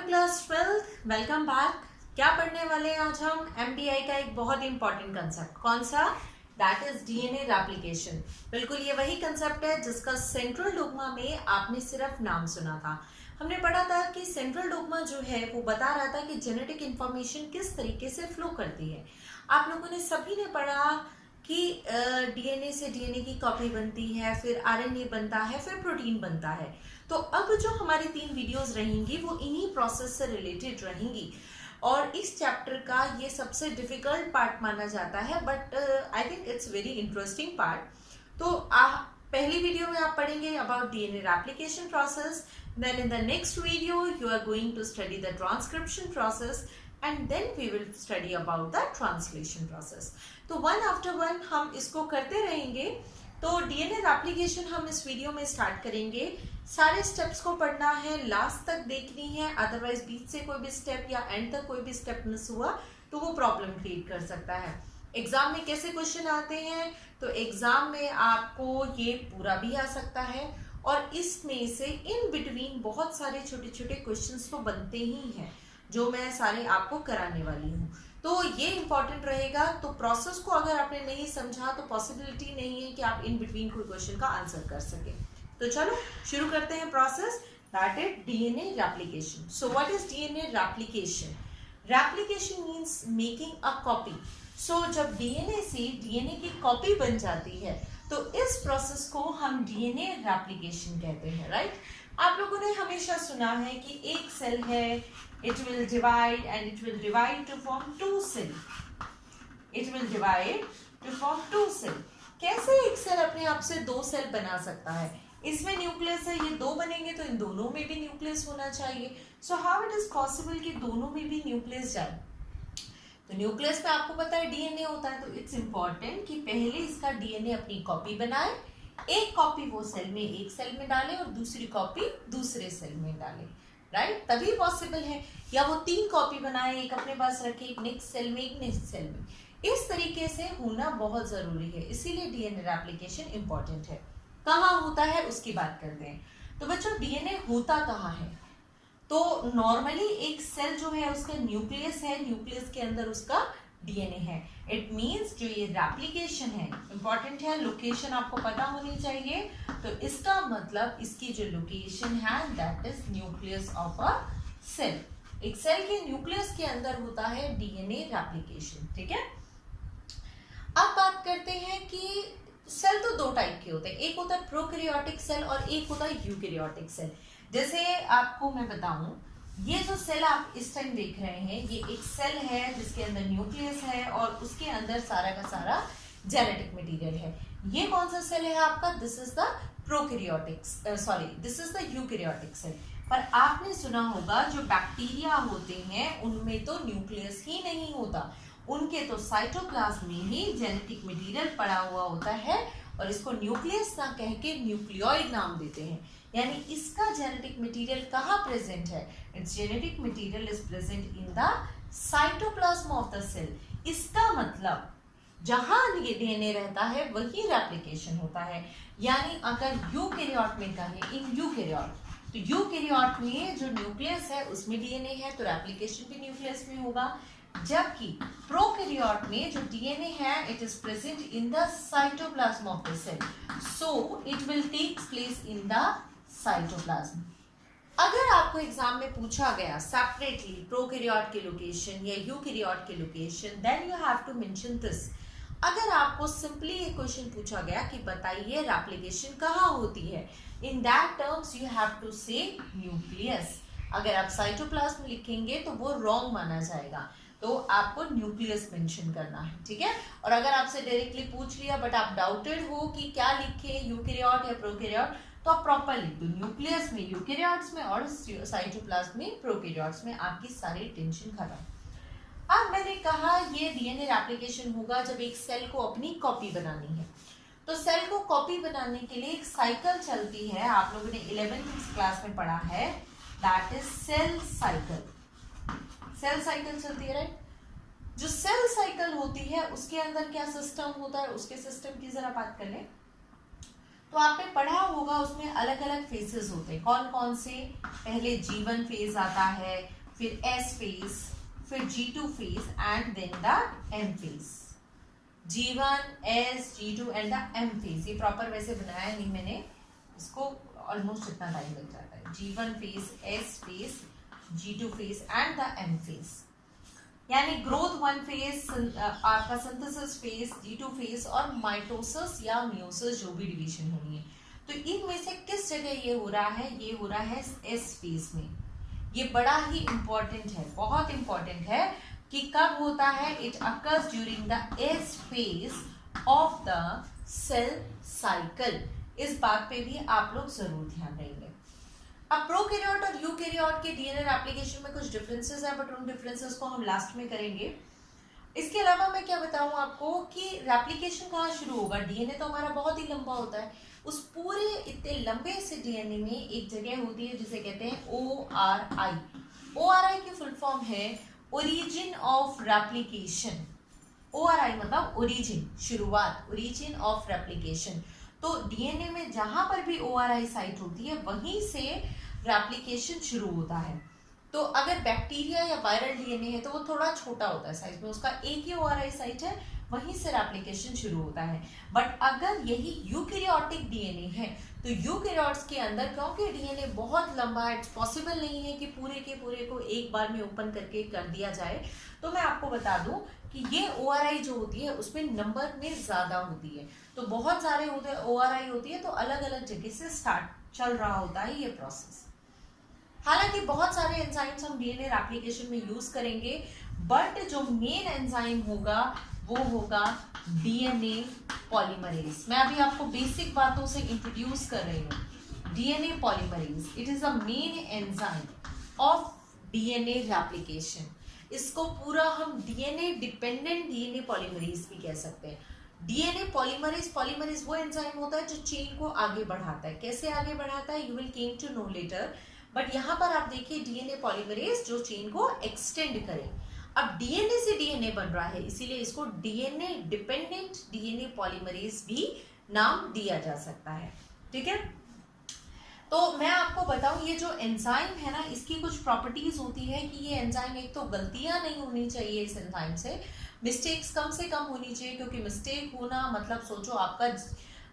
Class 12th, welcome back. क्या पढ़ने वाले हैं आज हम? एमडीआई का एक बहुत ही इंपॉर्टेंट कंसेप्ट। कौन सा? That is DNA replication. बिल्कुल ये वही कंसेप्ट है जिसका सेंट्रल डोग्मा में आपने सिर्फ नाम सुना था। हमने पढ़ा था कि सेंट्रल डोग्मा जो है वो बता रहा था कि जेनेटिक इंफॉर्मेशन किस तरीके से फ्लो करती है। आप लोगों ने सभी ने पढ़ा कि डीएनए से डीएनए की कॉपी बनती है, फिर आरएनए बनता है, फिर प्रोटीन बनता है। तो अब जो हमारी 3 वीडियोस रहेंगी वो इन्हीं प्रोसेस से रिलेटेड रहेंगी और इस चैप्टर का ये सबसे डिफिकल्ट पार्ट माना जाता है, but I think it's very interesting part. तो पहली वीडियो में आप पढ़ेंगे about DNA replication process, then in the next video you are going to study the transcription process and then we will study about the translation process. तो one after one हम इसको करते रहेंगे। तो डीएनए रेप्लिकेशन हम इस video में start करेंगे। सारे स्टेप्स को पढ़ना है, लास्ट तक देखनी है, अदरवाइज बीच से कोई भी स्टेप या एंड तक कोई भी स्टेप मिस हुआ तो वो प्रॉब्लम क्रिएट कर सकता है। एग्जाम में कैसे क्वेश्चन आते हैं? तो एग्जाम में आपको ये पूरा भी आ सकता है और इसमें से इन बिटवीन बहुत सारे छोटे छोटे क्वेश्चंस तो बनते ही हैं जो मैं सारे आपको कराने वाली हूँ। तो ये इंपॉर्टेंट रहेगा। तो प्रोसेस को अगर आपने नहीं समझा तो पॉसिबिलिटी नहीं है कि आप इन बिटवीन कोई क्वेश्चन का आंसर कर सके। तो चलो शुरू करते हैं process, that is DNA replication. So what is DNA replication? Replication means making a copy. So जब डीएनए से डीएनए की कॉपी बन जाती है तो इस प्रोसेस को हम डीएनए रेप्लिकेशन कहते हैं, राइट? आप लोगों ने हमेशा सुना है कि एक सेल है, it will divide and it will divide to form 2 cell. It will divide to form 2 cell. कैसे एक सेल अपने आप से 2 सेल बना सकता है? इसमें न्यूक्लियस है, ये 2 बनेंगे तो इन दोनों में भी न्यूक्लियस होना चाहिए। So how it is possible कि दोनों में भी न्यूक्लियस जाए? तो न्यूक्लियस में आपको पता है डीएनए होता है, तो इट्स इंपॉर्टेंट कि पहले इसका डीएनए अपनी कॉपी बनाए, एक कॉपी वो सेल में एक सेल में डाले और दूसरी कॉपी दूसरे सेल में डाले, राइट? तभी पॉसिबल है। या वो 3 कॉपी बनाए, एक अपने पास रखे, एक नेक्स्ट सेल में, एक नेक्स्ट सेल में। इस तरीके से होना बहुत जरूरी है, इसीलिए डीएनए रेप्लिकेशन इंपॉर्टेंट है। कहाँ होता है उसकी बात करते हैं। तो बच्चों डीएनए होता कहाँ है? तो नॉर्मली एक सेल जो है उसका न्यूक्लियस है, न्यूक्लियस के अंदर उसका डीएनए है। इट मींस जो ये रेप्लिकेशन है इंपॉर्टेंट है, लोकेशन आपको पता होनी चाहिए। तो इसका मतलब इसकी जो लोकेशन है that is nucleus of a cell. एक सेल के न्यूक्लियस के अंदर होता है डीएनए रेप्लिकेशन, ठीक है? अब बात करते हैं कि सेल तो 2 टाइप के होते हैं, एक होता है प्रोकैरियोटिक सेल और एक होता है यूकैरियोटिक सेल। जैसे आपको मैं बताऊं, ये जो सेल आप इस टाइम देख रहे हैं ये एक सेल है जिसके अंदर न्यूक्लियस है और उसके अंदर सारा का सारा जेनेटिक मटेरियल है। ये कौन सा सेल है आपका? This is the this is the eukaryotic cell. पर आपने सुना होगा जो बैक्टीरिया होते हैं उनमें तो न्यूक्लियस ही नहीं होता, उनके तो साइटोप्लाज्म में ही जेनेटिक मटेरियल पड़ा हुआ होता है और इसको न्यूक्लियस ना कह के न्यूक्लियोइड नाम देते हैं। यानी इसका जेनेटिक मटेरियल कहाँ प्रेजेंट है? It's genetic material is present in the cytoplasm of the cell. इसका मतलब जहां ये डीएनए रहता है वही रेप्लिकेशन होता है। यानी अगर यूकैरियोट में कहें, इन यूकैरियोट, तो यूकैरियोट में जो न्यूक्लियस है उसमें डीएनए है तो रेप्लिकेशन भी न्यूक्लियस में होगा, जबकि प्रोकैरियोट में जो डीएनए है it is present in the cytoplasm of the cell, so it will take place in the cytoplasm. अगर आपको एग्जाम में पूछा गया सेपरेटली प्रोकैरियोट के लोकेशन या यूकैरियोट के location, then you have to mention this. अगर आपको सिंपली एक क्वेश्चन पूछा गया कि बताइए रेप्लिकेशन कहाँ होती है, in that terms you have to say nucleus. अगर आप साइटोप्लाज्म लिखेंगे तो वो रॉन्ग माना जाएगा, तो आपको न्यूक्लियस मेंशन करना है, ठीक है? और अगर आपसे डायरेक्टली पूछ लिया बट आप डाउटेड हो कि क्या लिखे, यूकैरियोट या प्रोकैरियोट, तो आप प्रॉपर लिख दो, न्यूक्लियस में यूकैरियोट्स में और साइटोप्लाज्म में प्रोकैरियोट्स में, आपकी सारी टेंशन खत्म। अब मैंने कहा ये डीएनए रेप्लिकेशन होगा जब एक सेल को अपनी कॉपी बनानी है। तो सेल को कॉपी बनाने के लिए एक साइकिल चलती है, आप लोगों ने 11th क्लास में पढ़ा है, that is cell cycle. Cell cycle चलती है, राइट? जो सेल साइकिल होती है उसके अंदर क्या सिस्टम होता है, उसके सिस्टम की जरा बात कर लें। तो आपने पढ़ा होगा उसमें अलग अलग फेजेस होते हैं। कौन कौन से? पहले G1 फेज आता है, फिर S फेज, फिर G2 phase and then the M phase. G1, S, G2 and the M phase. ये प्रॉपर वैसे बनाया नहीं मैंने, इसको ऑलमोस्ट इतना टाइम लग जाता है। G1 phase, S phase, G2 phase and the M phase. यानी ग्रोथ 1 फेज, आपका सिंथेसिस फेज, G2 फेज और माइटोसिस या मियोसिस जो भी डिवीजन होनी है। तो इनमें से किस जगह ये हो रहा है? ये हो रहा है S फेज में। ये बड़ा ही इंपॉर्टेंट है, बहुत इंपॉर्टेंट है कि कब होता है। It occurs during the S phase of the cell cycle. इस बात पे भी आप लोग जरूर ध्यान देंगे। अब प्रोकैरियोट और यूकैरियोट के डीएनए एप्लीकेशन में कुछ डिफरेंसेस है, बट उन डिफरेंसेस को हम लास्ट में करेंगे। इसके अलावा मैं क्या बताऊं आपको कि रेप्लिकेशन कहाँ शुरू होगा। डीएनए तो हमारा बहुत ही लंबा होता है, उस पूरे इतने लंबे से डीएनए में एक जगह होती है जिसे कहते हैं ORI। ORI की फुल फॉर्म है ओरिजिन ऑफ रेप्लिकेशन। ORI मतलब ओरिजिन, शुरुआत, ओरिजिन ऑफ रेप्लिकेशन। तो डीएनए में जहां पर भी ORI साइट होती है वहीं से रेप्लिकेशन शुरू होता है। तो अगर बैक्टीरिया या वायरल डीएनए है तो वो थोड़ा छोटा होता है साइज में, उसका एक ही ORI साइट है, वहीं से रेप्लिकेशन शुरू होता है। बट अगर यही यूकैरियोटिक डीएनए है तो यूकैरियोट्स के अंदर, क्योंकि डीएनए बहुत लंबा है, इट्स पॉसिबल नहीं है कि पूरे के पूरे को एक बार में ओपन करके कर दिया जाए। तो मैं आपको बता दूं कि ये ORI जो होती है उसमें नंबर में ज्यादा होती है। तो बहुत सारे होते ORI होती है, तो अलग अलग जगह से स्टार्ट चल रहा होता है ये प्रोसेस। हालांकि बहुत सारे एंजाइम्स हम डीएनए रेप्लिकेशन में यूज करेंगे, बट जो मेन एंजाइम होगा वो होगा डीएनए पॉलीमरेज। मैं अभी आपको बेसिक बातों से इंट्रोड्यूस कर रही हूँ। DNA polymerase, it is a main enzyme of DNA replication. इसको पूरा हम डीएनए डिपेंडेंट डीएनए पॉलीमरेज भी कह सकते हैं। डीएनए पॉलीमरेज वो एंजाइम होता है जो चेन को आगे बढ़ाता है। कैसे आगे बढ़ाता है, you will came to know later. But यहाँ पर आप देखिए डीएनए पॉलीमरेज जो चेन को एक्सटेंड करे। अब डीएनए से डीएनए बन रहा है, इसीलिए इसको डीएनए डिपेंडेंट डीएनए पॉलीमरेज भी नाम दिया जा सकता है। ठीक है, तो मैं आपको बताऊं ये जो एंजाइम है ना, इसकी कुछ प्रॉपर्टीज होती है कि ये एंजाइम, एक तो गलतियां नहीं होनी चाहिए इस एंजाइम से, मिस्टेक्स कम से कम होनी चाहिए, क्योंकि मिस्टेक होना मतलब सोचो आपका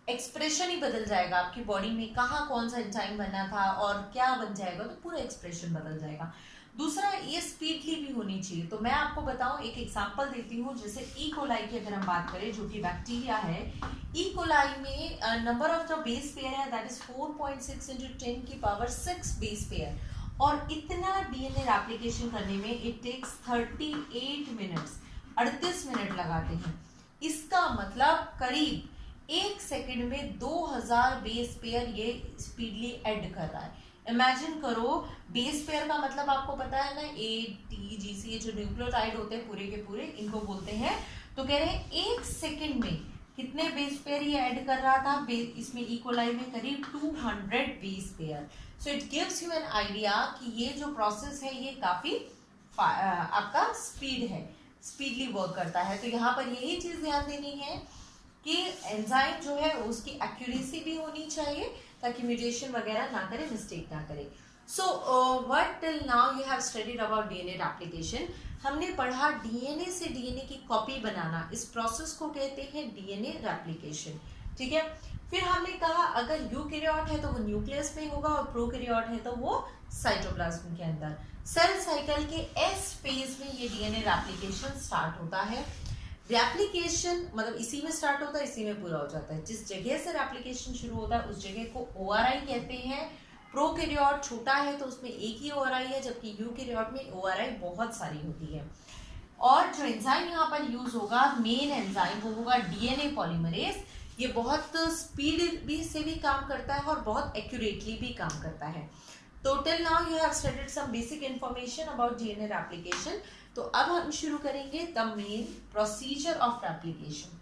एक्सप्रेशन ही बदल जाएगा। आपकी बॉडी में कहाँ कौन सा एंजाइम बना था और क्या बन जाएगा, तो पूरा एक्सप्रेशन बदल जाएगा। दूसरा, ये स्पीडली भी होनी चाहिए। तो मैं आपको बताऊं, एक एग्जांपल देती हूँ। जैसे ई कोलाई की अगर हम बात करें, जो कि बैक्टीरिया है, ई कोलाई में number of the base pair है दैट इज 4.6 × 10⁻⁶ बेस पेयर, और इतना डीएनए रेप्लिकेशन करने में इट टेक्स 38 मिनट्स, 38 मिनट लगाते हैं। इसका मतलब करीब 1 सेकेंड में 2000 बेस पेयर ये स्पीडली ऐड कर रहा है। इमेजिन करो, बेस पेयर का मतलब आपको पता है ना, ATGC, ये जो न्यूक्लियोटाइड होते हैं पूरे के पूरे, इनको बोलते हैं। तो कह रहे हैं 1 सेकेंड में कितने बेस पेयर ये ऐड कर रहा था। इसमें ई कोलाई में करीब 200 base pair. So it gives you an idea कि ये जो प्रोसेस है ये काफी आपका स्पीड है, स्पीडली वर्क करता है। तो यहाँ पर यही चीज ध्यान देनी है कि एंजाइम जो है उसकी एक्यूरेसी भी होनी चाहिए, ताकि म्यूटेशन वगैरह ना करे, मिस्टेक ना करे। So what till now you have studied about DNA replication. हमने पढ़ा डीएनए से डीएनए की कॉपी बनाना, इस प्रोसेस को कहते हैं डीएनए रेप्लिकेशन। ठीक है, फिर हमने कहा अगर यूकैरियोट है तो वो न्यूक्लियस में होगा, और प्रोकैरियोट है तो वो साइटोप्लाज्म के अंदर। सेल साइकिल के एस फेज में ये डीएनए रेप्लिकेशन स्टार्ट होता है। रेप्लिकेशन मतलब इसी में स्टार्ट होता है, इसी में पूरा हो जाता है। जिस जगह से रेप्लिकेशन शुरू होता है उस जगह को ORI कहते हैं। प्रोकैरियोट छोटा है तो उसमें एक ही ORI है, जबकि यूकैरियोट में ORI बहुत सारी होती है। और जो एंजाइम यहाँ पर यूज होगा, मेन एंजाइम, वो होगा डीएनए पॉलीमरेज। ये बहुत स्पीड भी से भी काम करता है और बहुत एक्यूरेटली भी काम करता है। तो till now you have studied some basic information about DNA replication. तो अब हम शुरू करेंगे the main procedure of replication.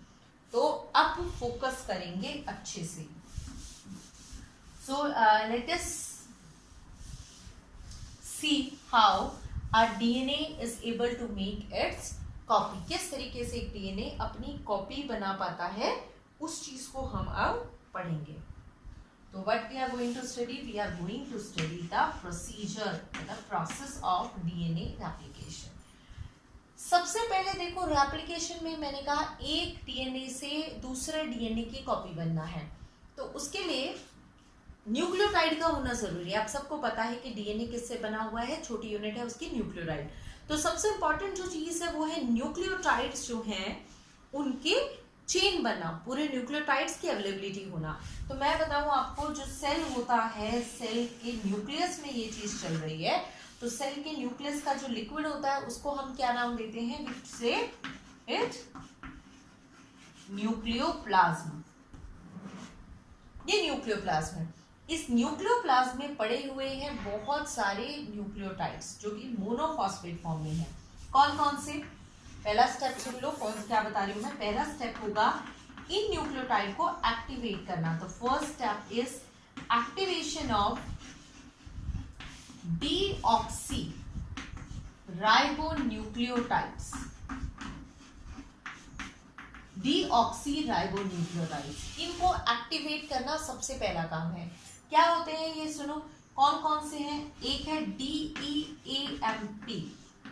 तो अब फोकस करेंगे अच्छे से। So let us see how our DNA is able to make its copy. किस तरीके से एक डीएनए अपनी कॉपी बना पाता है, उस चीज को हम अब पढ़ेंगे। तो what we are going to study, we are going to study the procedure, the process of DNA replication. सबसे पहले देखो, रेप्लिकेशन में मैंने कहा एक डीएनए से दूसरे डीएनए की कॉपी बनना है, तो उसके लिए न्यूक्लियोटाइड का होना जरूरी है। आप सबको पता है कि डीएनए किससे बना हुआ है, छोटी यूनिट है उसकी न्यूक्लियोटाइड। तो सबसे इंपॉर्टेंट जो चीज है वो है न्यूक्लियोटाइड्स जो हैं उनके चेन बनना, पूरे न्यूक्लियोटाइड्स की अवेलेबिलिटी होना। तो मैं बताऊं आपको, जो सेल होता है, सेल के न्यूक्लियस में ये चीज चल रही है, तो सेल के न्यूक्लियस का जो लिक्विड होता है उसको हम क्या नाम देते हैं, से इट न्यूक्लियोप्लाज्म। ये न्यूक्लियोप्लाज्म है। इस न्यूक्लियोप्लाज्म में पड़े हुए हैं बहुत सारे न्यूक्लियोटाइड्स जो कि मोनोफॉस्फेट फॉर्म में है। कौन कौन से, पहला स्टेप सुन लो, कौन क्या बता रही हूं मैं। पहला स्टेप होगा इन न्यूक्लियोटाइड को एक्टिवेट करना। तो first step is activation of deoxy ribonucleotides. Deoxy ribonucleotides, इनको एक्टिवेट करना सबसे पहला काम है। क्या होते हैं ये सुनो, कौन कौन से हैं। एक है DEAMP।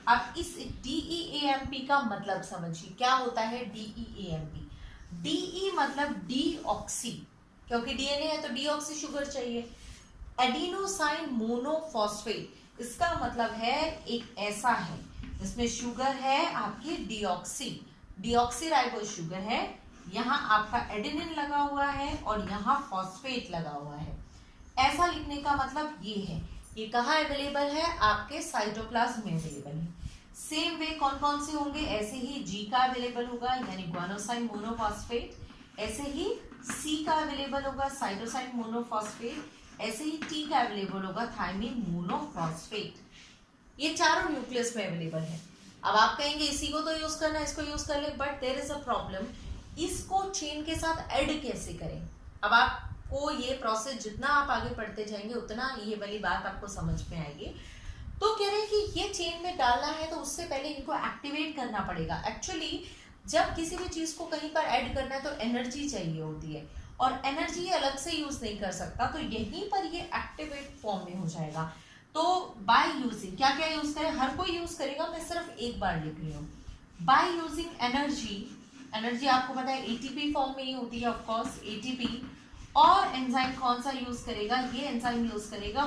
अब इस DEAMP का मतलब समझिए, क्या होता है DEAMP। DE मतलब डीऑक्सी, क्योंकि डीएनए है तो डीऑक्सी शुगर चाहिए। एडिनोसाइन मोनोफॉस्फेट, इसका मतलब है एक ऐसा है जिसमें शुगर है आपकी डीऑक्सी राइबो शुगर है, यहाँ आपका एडेनिन लगा हुआ है और यहाँ फॉस्फेट लगा हुआ है। ऐसा लिखने का मतलब ये है, ये कहाँ अवेलेबल है, आपके साइटोप्लाज्म में अवेलेबल है। सेम वे कौन कौन से होंगे, ऐसे ही G का अवेलेबल होगा यानी ग्वानोसाइन मोनोफॉस्फेट, ऐसे ही C का अवेलेबल होगा साइटोसाइन मोनोफॉस्फेट, ऐसे ही T का अवेलेबल होगा थायमिन मोनोफॉस्फेट। ये चारों न्यूक्लियस में अवेलेबल है। अब आप कहेंगे इसी को तो यूज करना है, इसको यूज कर ले, but there is a problem, इसको चेन के साथ ऐड कैसे करें। अब आपको ये प्रोसेस जितना आप आगे पढ़ते जाएंगे उतना ये वाली बात आपको समझ में आएगी। तो कह रहे हैं कि ये चेन में डालना है तो उससे पहले इनको एक्टिवेट करना पड़ेगा। एक्चुअली जब किसी भी चीज को कहीं पर ऐड करना है तो एनर्जी चाहिए होती है, और एनर्जी अलग से यूज नहीं कर सकता, तो यहीं पर ये एक्टिवेट फॉर्म में हो जाएगा। तो बाय यूजिंग, क्या क्या यूज करें, हर कोई यूज करेगा, मैं सिर्फ एक बार लिख रही हूँ। बाय यूजिंग एनर्जी आपको पता है एटीपी फॉर्म में ही होती है, ऑफ कोर्स एटीपी। और एंजाइम कौन सा यूज करेगा, ये एंजाइम यूज करेगा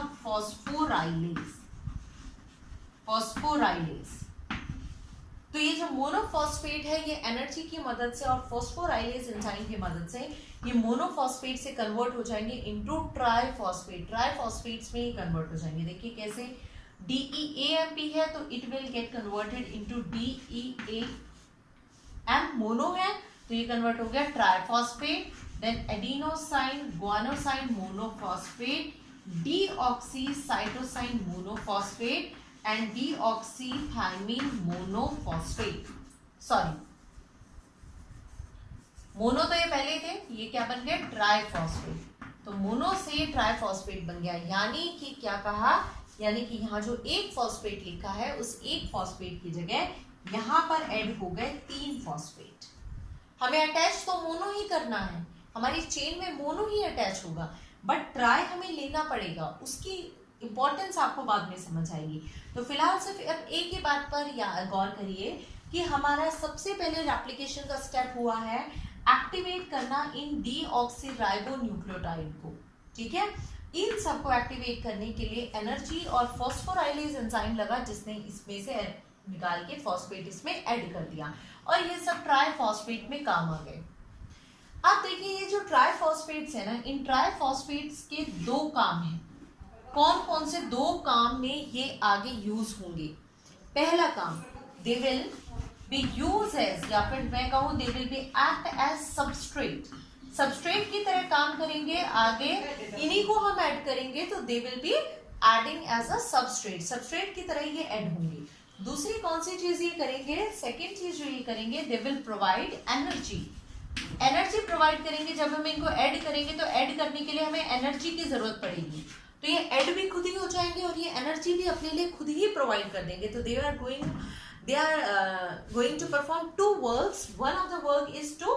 फॉस्फोराइलेज। तो ये जो मोनोफॉस्फेट है ये एनर्जी की मदद से और फॉस्फोराइलेज एंजाइम की मदद से ये मोनोफॉस्फेट से कन्वर्ट हो जाएंगे इनटू ट्राइफॉस्फेट्स में ही कन्वर्ट हो जाएंगे। देखिए कैसे, DEAMP है तो it will get converted into DEAM। Mono है तो ये कन्वर्ट हो गया triphosphate, then adenosine guanosine monophosphate, deoxycytosine monophosphate and deoxythymine monophosphate. Sorry, mono तो ये पहले थे, ये क्या बन गया ट्राइफॉस्फेट। तो मोनो से ट्राइफॉस्फेट बन गया, यानी कि क्या कहा, यानी कि यहाँ जो एक फॉस्फेट लिखा है उस एक फॉस्फेट की जगह यहाँ पर ऐड हो गए 3 फॉस्फेट। हमें अटैच तो मोनो ही करना है, हमारी चेन में मोनो ही अटैच होगा, बट ट्राई हमें लेना पड़ेगा, उसकी इंपॉर्टेंस आपको बाद में समझ आएगी। तो फिलहाल सिर्फ अब एक ही बात पर गौर करिए कि हमारा सबसे पहले रेप्लिकेशन का स्टेप हुआ है एक्टिवेट करना इन डीऑक्सीराइबोन्यूक्लियोटाइड को, ठीक है। इन सबको एक्टिवेट करने के लिए एनर्जी और फॉस्फोराइलेज एंजाइम लगा, जिसने इसमें से निकाल के फॉस्फेट इसमें ऐड कर दिया, और ये सब ट्राइफॉस्फेट में काम आ गए। अब देखिए ये जो ट्राइफॉस्फेट्स है ना, इन ट्राइफॉस्फेट्स के 2 काम हैं। कौन कौन से 2 काम में ये आगे यूज होंगे। पहला काम, they will be use as, या फिर मैं कहूं they will be act as substrate की तरह काम करेंगे। आगे इन्हीं को हम ऐड करेंगे तो they will be adding as a substrate की तरह ये ऐड होंगे। दूसरी कौन सी चीज ये करेंगे, सेकेंड चीज जो ये करेंगे, they will provide energy provide करेंगे। जब हम इनको ऐड करेंगे तो ऐड करने के लिए हमें एनर्जी की जरूरत पड़ेगी, तो ये ऐड भी खुद ही हो जाएंगे और ये एनर्जी भी अपने लिए खुद ही प्रोवाइड कर देंगे। तो they are going to perform 2 works. One of the work is to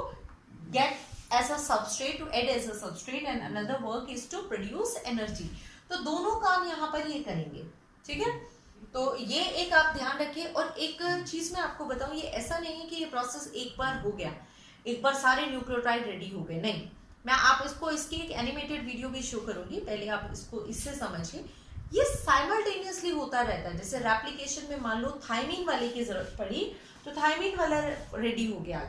get as a substrate, to add as a substrate, and another work is to produce energy. तो दोनों काम यहाँ पर ये करेंगे, ठीक है। तो ये एक आप ध्यान रखिए। और एक चीज मैं आपको बताऊं, ये ऐसा नहीं है कि ये प्रोसेस एक बार हो गया, एक बार सारे न्यूक्लियोटाइड रेडी हो गए, नहीं। मैं आप इसकी एक एनिमेटेड वीडियो भी शो करूंगी, पहले आप इसको इससे समझिए। ये साइमल्टेनियसली होता रहता है। जैसे रेप्लिकेशन में मान लो थायमिन वाले की जरूरत पड़ी तो थायमिन वाला रेडी हो गया।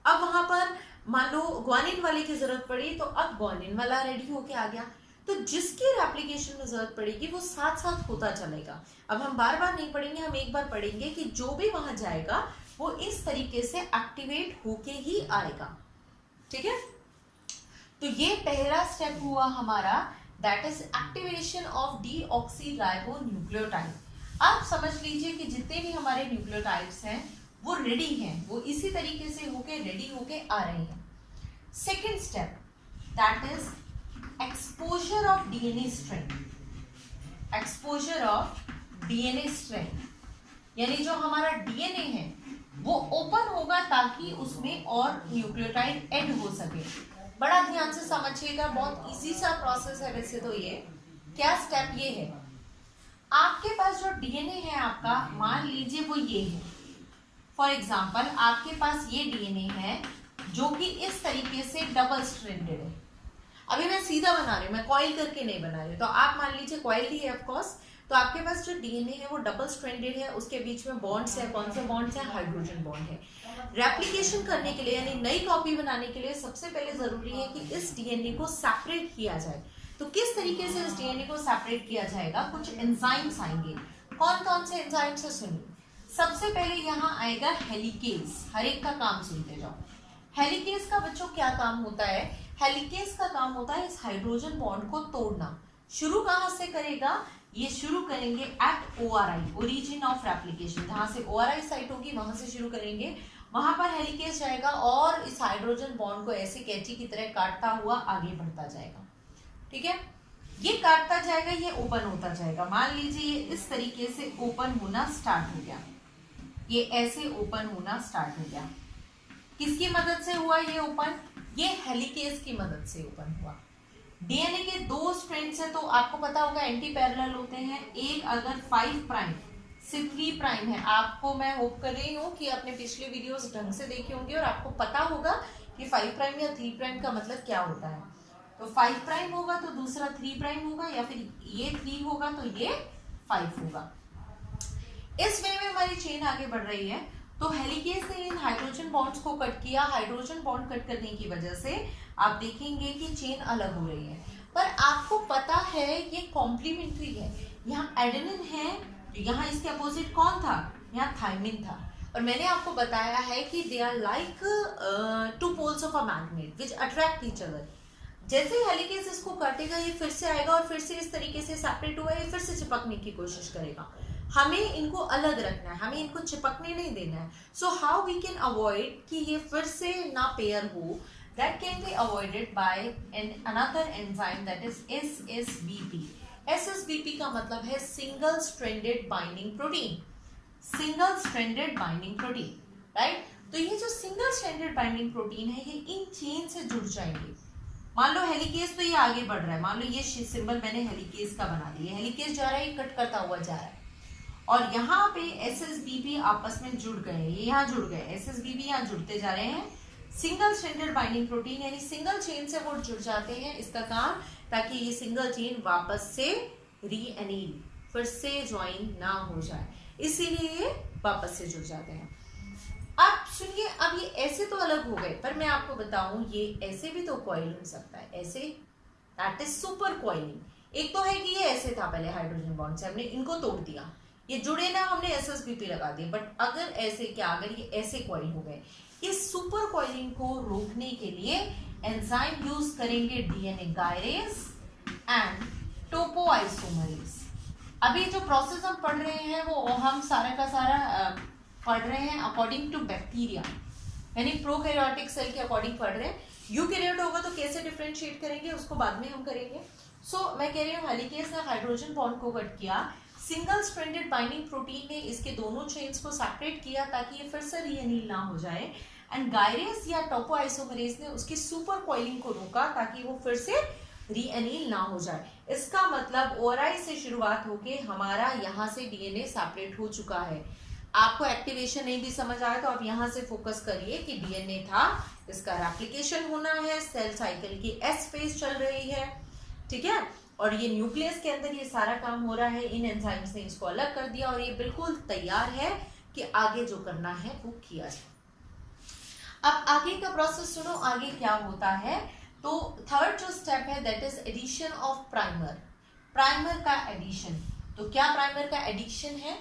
अब वहां पर मान लो ग्वानिन वाले की जरूरत पड़ी तो अब ग्वानिन वाला रेडी होके आ गया। तो जिसकी रेप्लिकेशन में जरूरत पड़ेगी वो साथ साथ होता चलेगा। अब हम बार बार नहीं पढ़ेंगे, हम एक बार पढ़ेंगे कि जो भी वहां जाएगा वो इस तरीके से एक्टिवेट होके ही आएगा, ठीक है। तो ये पहला स्टेप हुआ हमारा, that is activation of deoxyribonucleotide. आप समझ लीजिए कि जितने भी हमारे न्यूक्लियोटाइड्स हैं वो रेडी हैं, वो इसी तरीके से होके रेडी होके आ रहे हैं। Second step, that is exposure of DNA strand. Exposure of DNA strand यानी जो हमारा डीएनए है वो ओपन होगा ताकि उसमें और न्यूक्लियोटाइड ऐड हो सके। बड़ा ध्यान से समझिएगा, बहुत इजी सा प्रोसेस है वैसे तो ये। क्या स्टेप ये है, आपके पास जो डीएनए है आपका, मान लीजिए वो ये है। फॉर एग्जाम्पल आपके पास ये डीएनए है जो कि इस तरीके से डबल स्ट्रैंडेड है। अभी मैं सीधा बना रही हूँ, मैं कॉइल करके नहीं बना रही हूँ। तो आप मान लीजिए कॉइल ही है ऑफकोर्स। तो आपके पास जो डीएनए है वो डबल स्ट्रैंडेड है, उसके बीच में बॉन्ड्स है। कौन से बॉन्ड्स हैं? हाइड्रोजन बॉन्ड है। रेप्लिकेशन करने के लिए यानी नई कॉपी बनाने के लिए सबसे पहले जरूरी है कि इस डीएनए को सेपरेट किया जाए। तो किस तरीके से इस डीएनए को सेपरेट किया जाएगा? कुछ एंजाइम्स आएंगे। कौन कौन से एंजाइम्स है सुनिए। सबसे पहले यहाँ आएगा हेलिकेज। हर एक का काम सुनते जाओ। हेलिकेज का बच्चों क्या काम होता है? हेलिकेज का काम होता है इस हाइड्रोजन बॉन्ड को तोड़ना। शुरू कहाँ से करेगा? ये शुरू करेंगे at ORI, origin of replication. जहां से ORI साइट होगी वहां से शुरू करेंगे। वहां पर हेलिकेज जाएगा और इस हाइड्रोजन बॉन्ड को ऐसे कैंची की तरह काटता हुआ आगे बढ़ता जाएगा, ठीक है। ये काटता जाएगा, ये ओपन होता जाएगा। मान लीजिए ये इस तरीके से ओपन होना स्टार्ट हो गया, ये ऐसे ओपन होना स्टार्ट हो गया। किसकी मदद से हुआ ये ओपन? ये हेलिकेज की मदद से ओपन हुआ। डीएनए के दो स्ट्रैंड्स हैं तो आपको पता होगा एंटी पैरेलल होते हैं। एक अगर 5 प्राइम से 3 प्राइम है, आपको मैं होप कर रही हूँ कि आपने पिछले वीडियोस ढंग से देखे होंगे और आपको पता होगा कि 5 प्राइम या 3 प्राइम का मतलब क्या होता है। तो 5 प्राइम होगा तो दूसरा 3 प्राइम होगा, या फिर ये 3 होगा तो ये 5 होगा। इस वे में हमारी चेन आगे बढ़ रही है। तो हेलिकेज ने इन हाइड्रोजन बॉन्ड्स को कट किया। हाइड्रोजन बॉन्ड कट करने की वजह से आप देखेंगे कि चेन अलग हो रही है। पर आपको पता है ये कॉम्प्लीमेंट्री है। यहाँ एडेनिन है, यहाँ इसके अपोजिट कौन था? यहाँ थायमिन था। और मैंने आपको बताया है कि they are like 2 poles of a magnet which attract each other. जैसे ही हेलिकेज इसको काटेगा ये फिर से आएगा और फिर से इस तरीके से सेपरेट हुआ है, फिर से चिपकने की कोशिश करेगा। हमें इनको अलग रखना है, हमें इनको चिपकने नहीं देना है। So how we can avoid कि ये फिर से ना पेयर हो? That can be avoided by another enzyme that is SSBP। SSBP का मतलब है single stranded binding protein. Single stranded binding protein, right. तो ये जो सिंगल स्ट्रैंडेड बाइंडिंग प्रोटीन है ये इन चेन से जुड़ जाएंगे। मान लो हेलिकेज तो ये आगे बढ़ रहा है, मान लो ये सिंबल मैंने हेलिकेज का बना दिया। हेलिकेज जा रहा है, ये कट करता हुआ जा रहा है और यहाँ पे SSBP आपस में जुड़ गए, ये यहाँ जुड़ गए, SSBP यहाँ जुड़ते जा रहे हैं। सिंगल स्ट्रैंडेड बाइंडिंग प्रोटीन यानी सिंगल चेन से वो जुड़ जाते हैं। इसका काम ताकि ये सिंगल चेन वापस से रीएनील फिर से ज्वाइन ना हो जाए, इसीलिए ये वापस से जुड़ जाते हैं। अब सुनिए, अब ये ऐसे तो अलग हो गए, पर मैं आपको बताऊं ये ऐसे भी तो कॉइल हो सकता है, ऐसे, दैट इज सुपर कॉइलिंग। एक तो है कि ये ऐसे था पहले हाइड्रोजन बॉन्ड से, हमने इनको तोड़ दिया, ये जुड़े ना, हमने SSBP लगा दिए। बट अगर ऐसे क्या, अगर ये ऐसे कॉइल हो गए, इस सुपर कॉइलिंग को रोकने के लिए एंजाइम यूज करेंगे DNA गायरेज एंड टोपोआइसोमरेज। अभी जो प्रोसेस हम पढ़ रहे हैं वो हम सारा का सारा पढ़ रहे हैं अकॉर्डिंग टू बैक्टीरिया, यानी प्रोकैरियोटिक सेल के अकॉर्डिंग पढ़ रहे हैं। यूकैरियोट होगा तो कैसे डिफरेंशिएट करेंगे उसको बाद में हम करेंगे। सो मैं कह रही हूँ हेलिकेज ने हाइड्रोजन बॉन्ड को कट किया, सिंगल स्ट्रैंडेड बाइंडिंग प्रोटीन ने इसके दोनों चेन्स को सेपरेट किया ताकि ये फिर से रीएनील ना हो जाए। एंड गायरेज या टोपोआइसोमरेज ने उसकी सुपर कॉइलिंग को रोका ताकि वो फिर से रीअनील ना हो जाए। इसका मतलब ओआरआई से शुरुआत होके हमारा यहाँ से डीएनए सेपरेट हो चुका है। आपको एक्टिवेशन नहीं भी समझ आया तो आप यहाँ से फोकस करिए कि डीएनए था, इसका रेप्लिकेशन होना है, सेल साइकिल की एस फेज चल रही है, ठीक है, और ये न्यूक्लियस के अंदर ये सारा काम हो रहा है। इन एंजाइम्स ने इसको अलग कर दिया और ये बिल्कुल तैयार है कि आगे जो करना है वो किया जाए। अब आगे का प्रोसेस सुनो, आगे क्या होता है। तो थर्ड जो स्टेप है that is addition of primer. Primer का एडिशन, तो क्या प्राइमर का एडिशन है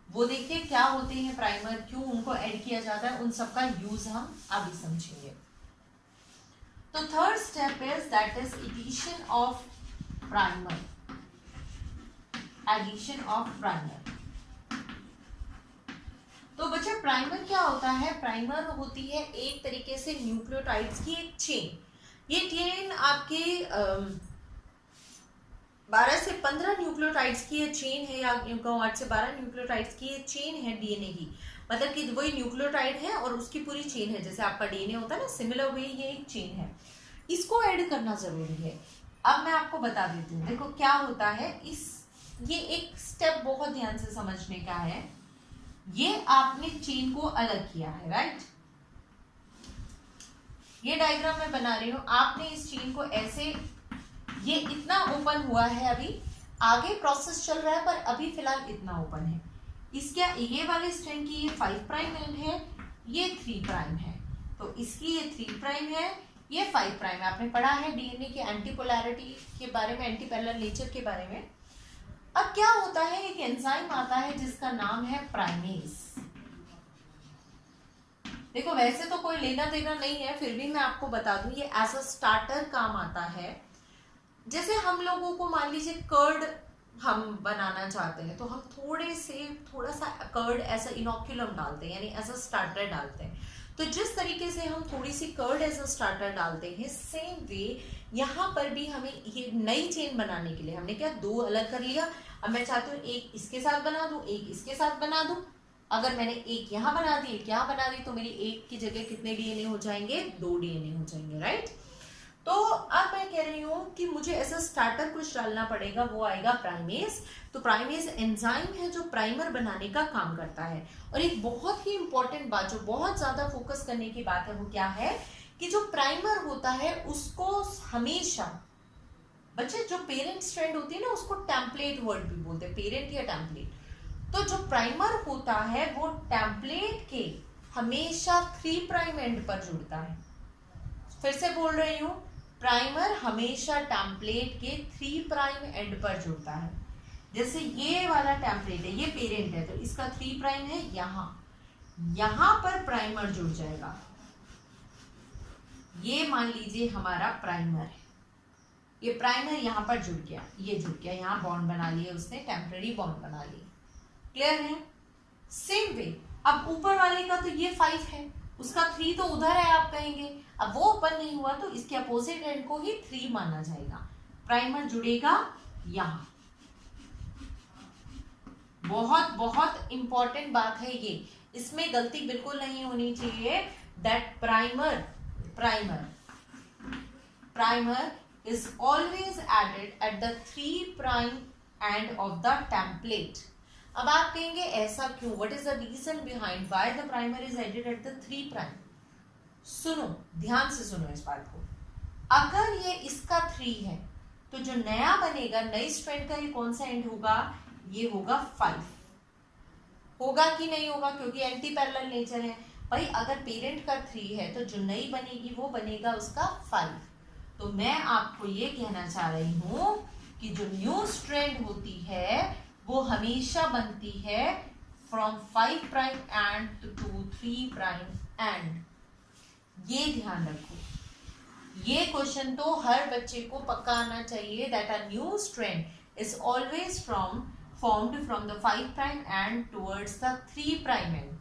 वो देखिए, क्या होते हैं प्राइमर, क्यों उनको ऐड किया जाता है, उन सबका यूज हम अभी समझेंगे। तो third step is that is addition of primer, addition of primer. तो बच्चे प्राइमर क्या होता है, प्राइमर होती है एक तरीके से न्यूक्लियोटाइड्स की एक चेन। ये चेन आपके 12 से 15 न्यूक्लियोटाइड्स की ये चेन है, या 8 से 12 न्यूक्लियोटाइड्स की ये चेन है डीएनए की, मतलब कि वही न्यूक्लियोटाइड है और उसकी पूरी चेन है, जैसे आपका डीएनए होता है ना, सिमिलर वे ये एक चेन है। इसको ऐड करना जरूरी है। अब मैं आपको बता देती हूँ, देखो क्या होता है, ये एक स्टेप बहुत ध्यान से समझने का है। ये आपने चेन को अलग किया है, राइट, ये डायग्राम मैं बना रही हूं, आपने इस चेन को ऐसे, ये इतना ओपन हुआ है, अभी आगे प्रोसेस चल रहा है पर अभी फिलहाल इतना ओपन है। इसका ये वाले स्ट्रैंड की ये 5 प्राइम एंड है, ये 3 प्राइम है, तो इसकी ये 3 प्राइम है, ये 5 प्राइम है। आपने पढ़ा है डीएनए के एंटीपोलैरिटी के बारे में, एंटी पैरेलल नेचर के बारे में। अब क्या होता है, एक एंजाइम आता है जिसका नाम है प्राइमेज। देखो वैसे तो कोई लेना देना नहीं है, फिर भी मैं आपको बता दूं, ये एज अ स्टार्टर काम आता है। जैसे हम लोगों को मान लीजिए कर्ड हम बनाना चाहते हैं, तो हम थोड़ा सा कर्ड ऐसा इनोक्यूलम डालते हैं, यानी एज अ स्टार्टर डालते हैं। तो जिस तरीके से हम थोड़ी सी कर्ड एज अ स्टार्टर डालते हैं, सेम वे यहाँ पर भी हमें ये नई चेन बनाने के लिए हमने क्या, 2 अलग कर लिया। अब मैं चाहती हूँ एक इसके साथ बना दूं, एक इसके साथ बना दूं। अगर मैंने एक यहाँ बना दी, एक यहाँ बना दी, तो मेरी एक की जगह कितने डीएनए हो जाएंगे, 2 डीएनए हो जाएंगे, राइट। तो अब मैं कह रही हूँ कि मुझे ऐसा स्टार्टर कुछ डालना पड़ेगा, वो आएगा प्राइमेज। तो प्राइमेज एंजाइम है जो प्राइमर बनाने का काम करता है। और एक बहुत ही इंपॉर्टेंट बात जो बहुत ज्यादा फोकस करने की बात है वो क्या है कि जो प्राइमर होता है उसको हमेशा, बच्चे जो पेरेंट स्ट्रैंड होती है ना, उसको टेम्पलेट वर्ड भी बोलते हैं, पेरेंट या टेम्पलेट। तो जो प्राइमर होता है वो टेम्पलेट के हमेशा 3 प्राइम एंड पर जुड़ता है। फिर से बोल रही हूं, प्राइमर हमेशा टेम्पलेट के 3 प्राइम एंड पर जुड़ता है। जैसे ये वाला टेम्पलेट है, ये पेरेंट है, तो इसका 3 प्राइम है, यहां पर प्राइमर जुड़ जाएगा। ये मान लीजिए हमारा प्राइमर है, ये प्राइमर यहां पर जुड़ गया, ये जुड़ गया, यहां बॉन्ड बना लिए उसने, टेम्पररी बॉन्ड बना लिए। क्लियर है। सेम वे अब ऊपर वाले का तो ये 5 है, उसका 3 तो उधर है आप कहेंगे, अब वो ओपन नहीं हुआ तो इसके अपोजिट एंड को ही 3 माना जाएगा। प्राइमर जुड़ेगा यहां। बहुत बहुत इंपॉर्टेंट बात है ये, इसमें गलती बिल्कुल नहीं होनी चाहिए। That primer is always added at the 3 prime end of the template। अब आप कहेंगे ऐसा क्यों, what is the reason behind why the primer is added at the 3 prime। सुनो, ध्यान से सुनो इस बात को। अगर ये इसका 3 है तो जो नया बनेगा, नई स्ट्रैंड का ये कौन सा एंड होगा, ये होगा 5। होगा कि नहीं होगा, क्योंकि एंटी पैरेलल नेचर है भाई। अगर पेरेंट का 3 है तो जो नई बनेगी वो बनेगा उसका 5। तो मैं आपको ये कहना चाह रही हूं कि जो न्यू स्ट्रैंड होती है वो हमेशा बनती है from 5 prime end to 3 prime end. ये ध्यान रखो, ये क्वेश्चन तो हर बच्चे को पक्का आना चाहिए। That a new strand is always formed from the 5 prime and towards the 3 prime and.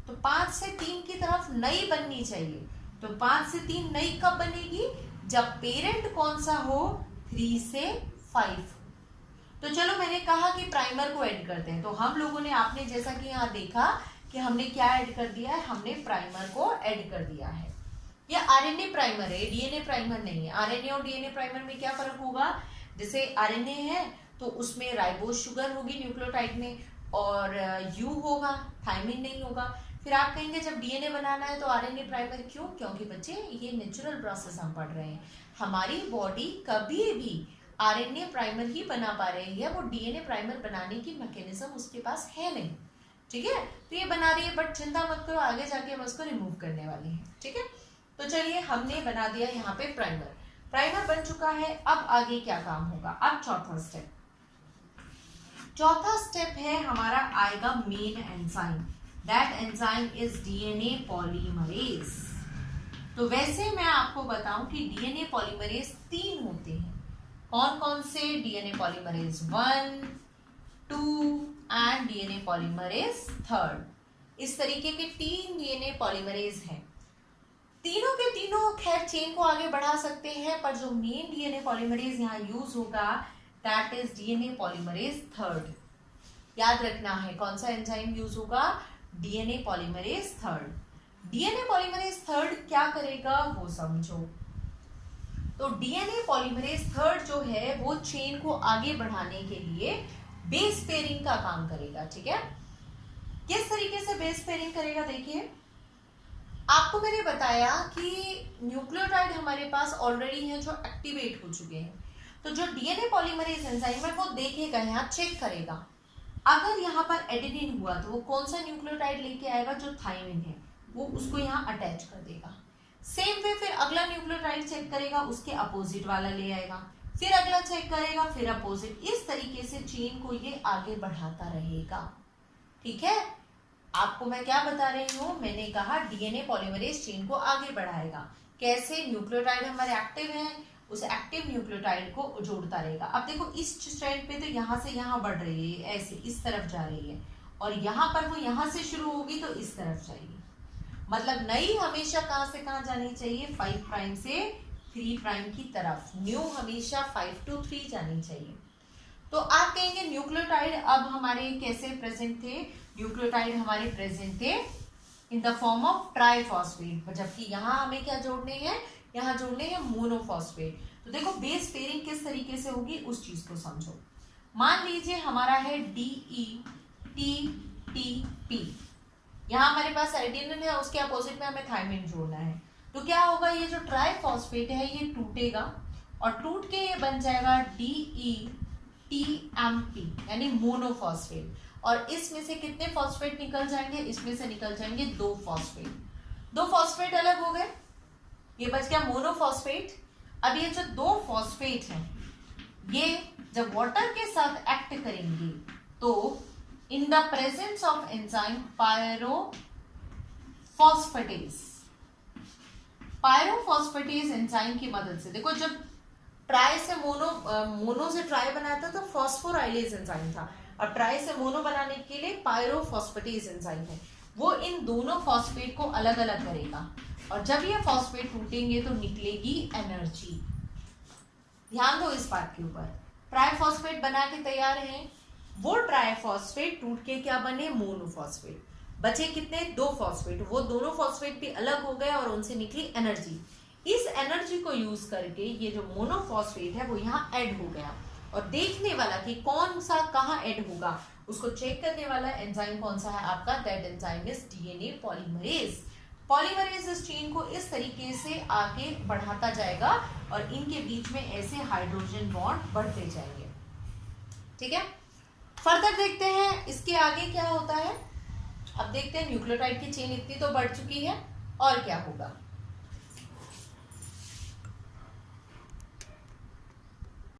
तो 5 से 3 की तरफ नई बननी चाहिए। तो 5 से 3 नई कब बनेगी, जब पेरेंट कौन सा हो, 3 से 5। तो चलो मैंने कहा कि प्राइमर को ऐड करते हैं, तो हम लोगों ने, आपने जैसा कि यहाँ देखा कि हमने क्या ऐड कर दिया है, हमने प्राइमर को ऐड कर दिया है। ये आरएनए प्राइमर है, डीएनए प्राइमर नहीं है। आरएनए और डीएनए प्राइमर में क्या फर्क होगा, जैसे आरएनए है तो उसमें राइबोस शुगर होगी न्यूक्लियोटाइड में, और यू होगा, थायमिन नहीं होगा। फिर आप कहेंगे जब डीएनए बनाना है तो आरएनए प्राइमर क्यों? क्योंकि बच्चे ये नेचुरल प्रोसेस हम पढ़ रहे हैं, हमारी बॉडी कभी भी आरएनए प्राइमर ही बना पा रही है, वो डीएनए प्राइमर बनाने की मैकेनिज्म उसके पास है नहीं, ठीक है। तो ये बना रही है, बट चिंता मत करो, आगे जाके हम उसको रिमूव करने वाले हैं, ठीक है। तो चलिए हमने बना दिया यहाँ पे प्राइमर, प्राइमर बन चुका है। अब आगे क्या काम होगा, अब चौथा स्टेप, चौथा स्टेप है हमारा आएगा main enzyme, that enzyme is DNA polymerase. तो वैसे मैं आपको बताऊं कि डीएनए पॉलीमरेज 3 होते हैं। कौन कौन से? DNA polymerase 1, 2 and DNA polymerase 3। इस तरीके के 3 डीएनए पॉलीमरेज हैं। तीनों के तीनों खैर चेन को आगे बढ़ा सकते हैं, पर जो मेन डीएनए पॉलीमरेज यहाँ यूज होगा दैट इज डीएनए पॉलीमरेज 3। याद रखना है कौन सा एंजाइम यूज होगा, डीएनए पॉलीमरेज 3। डीएनए पॉलीमरेज 3 क्या करेगा वो समझो। तो डीएनए पॉलीमरेज 3 जो है वो चेन को आगे बढ़ाने के लिए बेस पेयरिंग का काम करेगा, ठीक है। किस तरीके से बेस पेयरिंग करेगा, देखिए आपको मैंने बताया कि न्यूक्लियोटाइड हमारे पास ऑलरेडी है जो एक्टिवेट हो चुके हैं। तो जो डीएनए पॉलीमरेज एंजाइम है वो देखेगा, यहाँ चेक करेगा, अगर यहाँ पर एडेनिन हुआ तो वो कौन सा न्यूक्लियोटाइड लेके आएगा, जो थायमिन है, वो उसको यहाँ अटैच कर देगा। सेम वे फिर अगला न्यूक्लियोटाइड चेक करेगा, उसके अपोजिट वाला ले आएगा, फिर अगला चेक करेगा, फिर अपोजिट। इस तरीके से चेन को ये आगे बढ़ाता रहेगा, ठीक है। आपको मैं क्या बता रही हूँ, मैंने कहा डीएनए पॉलीमरेज चेन को आगे बढ़ाएगा। कैसे? न्यूक्लियोटाइड हमारे एक्टिव हैं, उस एक्टिव न्यूक्लियोटाइड को जोड़ता रहेगा। अब देखो इस स्ट्रैंड पे तो यहाँ से यहाँ बढ़ रही है, ऐसे इस तरफ जा रही है, और यहाँ पर वो यहाँ से शुरू होगी तो इस तरफ जाएगी। मतलब नई हमेशा कहाँ से कहाँ जानी चाहिए, 5 प्राइम से 3 प्राइम की तरफ। न्यू हमेशा 5 to 3 जानी चाहिए। तो आप कहेंगे न्यूक्लियोटाइड अब हमारे कैसे प्रेजेंट थे, न्यूक्लियोटाइड हमारे प्रेजेंट थे in the form of triphosphate, जबकि यहाँ हमें क्या जोड़ने हैं, यहाँ जोड़ने हैं मोनोफॉस्फेट। तो देखो बेस पेयरिंग किस तरीके से होगी उस चीज को समझो। मान लीजिए हमारा है DETTP, यहाँ हमारे पास एडेनिन है, उसके अपोजिट में हमें थायमिन जोड़ना है। तो क्या होगा, ये जो ट्राइफॉस्फेट है ये टूटेगा और टूट के ये बन जाएगा DETMP यानी मोनोफॉस्फेट। और इसमें से कितने फॉस्फेट निकल जाएंगे, इसमें से निकल जाएंगे 2 फॉस्फेट। 2 फॉस्फेट अलग हो गए, ये बच गया मोनोफॉस्फेट। अब ये जो 2 फॉस्फेट हैं ये जब वाटर के साथ एक्ट करेंगे तो in the presence of enzyme pyrophosphatase enzyme की मदद से, देखो जब ट्राई से मोनो से ट्राई बनाया था तो फॉस्फोराइलेज एंजाइम था, और ट्राई से मोनो बनाने के लिए पायरोफॉस्फेटेज एंजाइम है। वो इन दोनों फॉस्फेट को अलग अलग करेगा, और जब ये फॉस्फेट टूटेंगे तो निकलेगी एनर्जी। ध्यान दो इस बात के ऊपर। ट्राइफॉस्फेट बना के तैयार है, वो ट्राइफॉस्फेट टूट के क्या बने, मोनोफॉस्फेट। बचे कितने, 2 फॉस्फेट, वो दोनों फॉस्फेट भी अलग हो गए और उनसे निकली एनर्जी। इस एनर्जी को यूज करके ये जो मोनोफॉस्फेट है वो यहाँ ऐड हो गया, और देखने वाला कि कौन सा कहाँ ऐड होगा उसको चेक करने वाला एंजाइम कौन सा है आपका, that enzyme is DNA polymerase. Polymerase इस चेन को इस तरीके से आगे बढ़ाता जाएगा और इनके बीच में ऐसे हाइड्रोजन बॉन्ड बढ़ते जाएंगे, ठीक है। फर्दर देखते हैं इसके आगे क्या होता है। अब देखते हैं न्यूक्लियोटाइड की चेन इतनी तो बढ़ चुकी है, और क्या होगा।